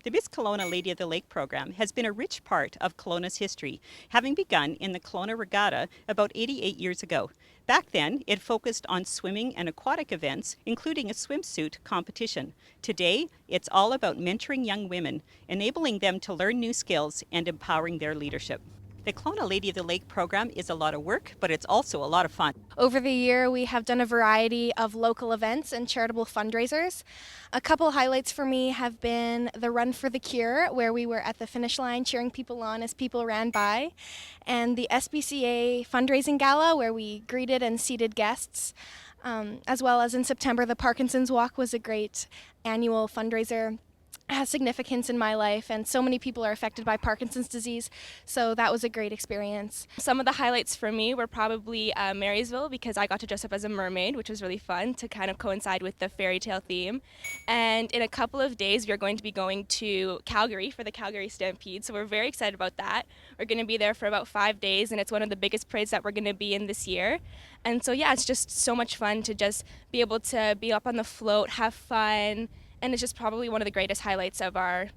The Miss Kelowna Lady of the Lake program has been a rich part of Kelowna's history, having begun in the Kelowna Regatta about 88 years ago. Back then, it focused on swimming and aquatic events, including a swimsuit competition. Today, it's all about mentoring young women, enabling them to learn new skills, and empowering their leadership. The Kelowna Lady of the Lake program is a lot of work, but it's also a lot of fun. Over the year, we have done a variety of local events and charitable fundraisers. A couple highlights for me have been the Run for the Cure, where we were at the finish line cheering people on as people ran by, and the SPCA fundraising gala, where we greeted and seated guests. As well as in September, the Parkinson's Walk was a great annual fundraiser. Has significance in my life, and so many people are affected by Parkinson's disease, so that was a great experience. Some of the highlights for me were probably Marysville, because I got to dress up as a mermaid, which was really fun to kind of coincide with the fairy tale theme. And in a couple of days, we're going to be going to Calgary for the Calgary Stampede, so we're very excited about that. We're going to be there for about 5 days, and it's one of the biggest parades that we're going to be in this year. And so yeah, it's just so much fun to just be able to be up on the float, have fun, and it's just probably one of the greatest highlights of our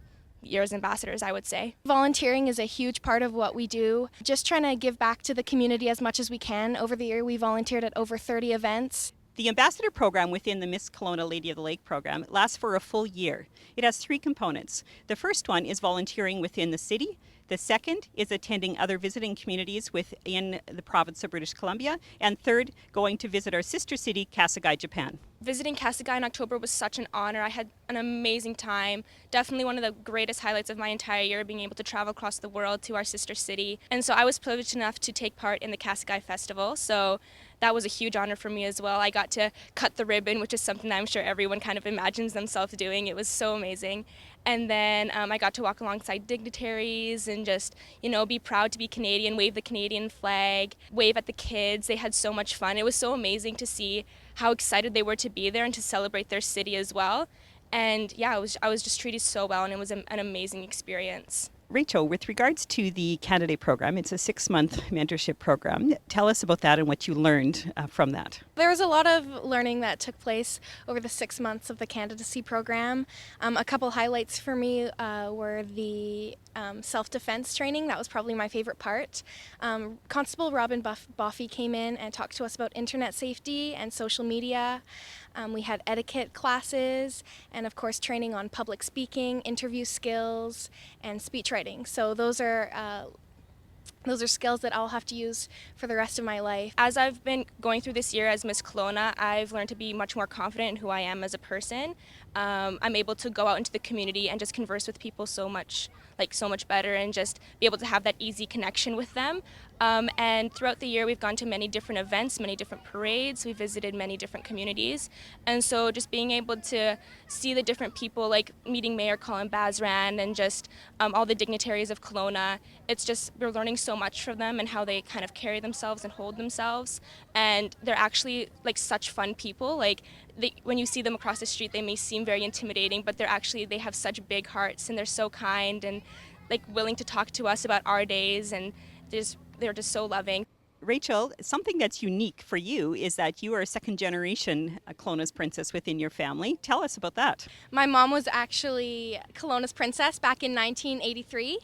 year as ambassadors, I would say. Volunteering is a huge part of what we do. Just trying to give back to the community as much as we can. Over the year, we volunteered at over 30 events. The ambassador program within the Miss Kelowna Lady of the Lake program lasts for a full year. It has three components. The first one is volunteering within the city. The second is attending other visiting communities within the province of British Columbia. And third, going to visit our sister city, Kasagai, Japan. Visiting Kasagai in October was such an honor. I had an amazing time. Definitely one of the greatest highlights of my entire year, being able to travel across the world to our sister city. And so I was privileged enough to take part in the Kasagai Festival. So that was a huge honor for me as well. I got to cut the ribbon, which is something I'm sure everyone kind of imagines themselves doing. It was so amazing. And then I got to walk alongside dignitaries and just, be proud to be Canadian, wave the Canadian flag, wave at the kids. They had so much fun. It was so amazing to see how excited they were to be there and to celebrate their city as well. And yeah, I was just treated so well, and it was an amazing experience. Rachel, with regards to the candidate program, it's a 6-month mentorship program. Tell us about that and what you learned from that. There was a lot of learning that took place over the 6 months of the candidacy program. A couple highlights for me were the self-defense training. That was probably my favorite part. Constable Robin Boffey came in and talked to us about internet safety and social media. We had etiquette classes and, of course, training on public speaking, interview skills, and speech writing. So those are skills that I'll have to use for the rest of my life. As I've been going through this year as Miss Kelowna, I've learned to be much more confident in who I am as a person. I'm able to go out into the community and just converse with people so much better, and just be able to have that easy connection with them. And throughout the year, we've gone to many different events, many different parades. We visited many different communities. And so just being able to see the different people, like meeting Mayor Colin Basran and just all the dignitaries of Kelowna, we're learning so much from them and how they kind of carry themselves and hold themselves. And they're actually such fun people. When you see them across the street, they may seem very intimidating, but they have such big hearts, and they're so kind and willing to talk to us about our days, and they're just so loving. Rachel, something that's unique for you is that you are a second generation Kelowna's princess within your family. Tell us about that. My mom was actually Kelowna's princess back in 1983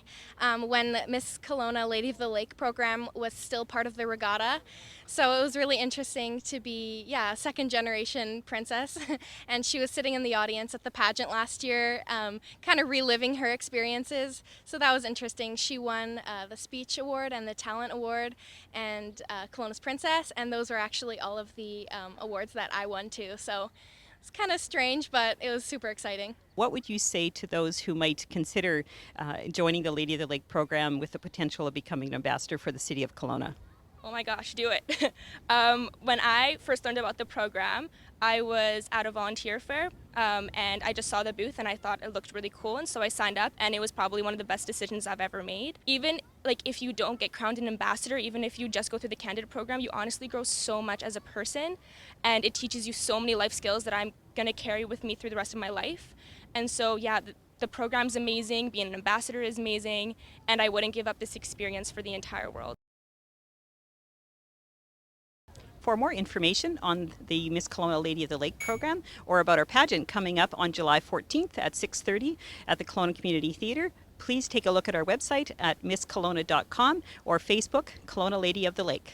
when Miss Kelowna Lady of the Lake program was still part of the regatta. So it was really interesting to be, a second generation princess. And she was sitting in the audience at the pageant last year, kind of reliving her experiences. So that was interesting. She won the speech award and the talent award and Kelowna's princess, and those were actually all of the awards that I won too. So it's kind of strange, but it was super exciting. What would you say to those who might consider joining the Lady of the Lake program with the potential of becoming an ambassador for the city of Kelowna? Oh my gosh, do it. When I first learned about the program, I was at a volunteer fair, and I just saw the booth and I thought it looked really cool, and so I signed up, and it was probably one of the best decisions I've ever made. Even if you don't get crowned an ambassador, even if you just go through the candidate program, you honestly grow so much as a person, and it teaches you so many life skills that I'm going to carry with me through the rest of my life. And so yeah, the program's amazing, being an ambassador is amazing, and I wouldn't give up this experience for the entire world. For more information on the Miss Kelowna Lady of the Lake program or about our pageant coming up on July 14th at 6:30 at the Kelowna Community Theatre, please take a look at our website at misskelowna.com or Facebook, Kelowna Lady of the Lake.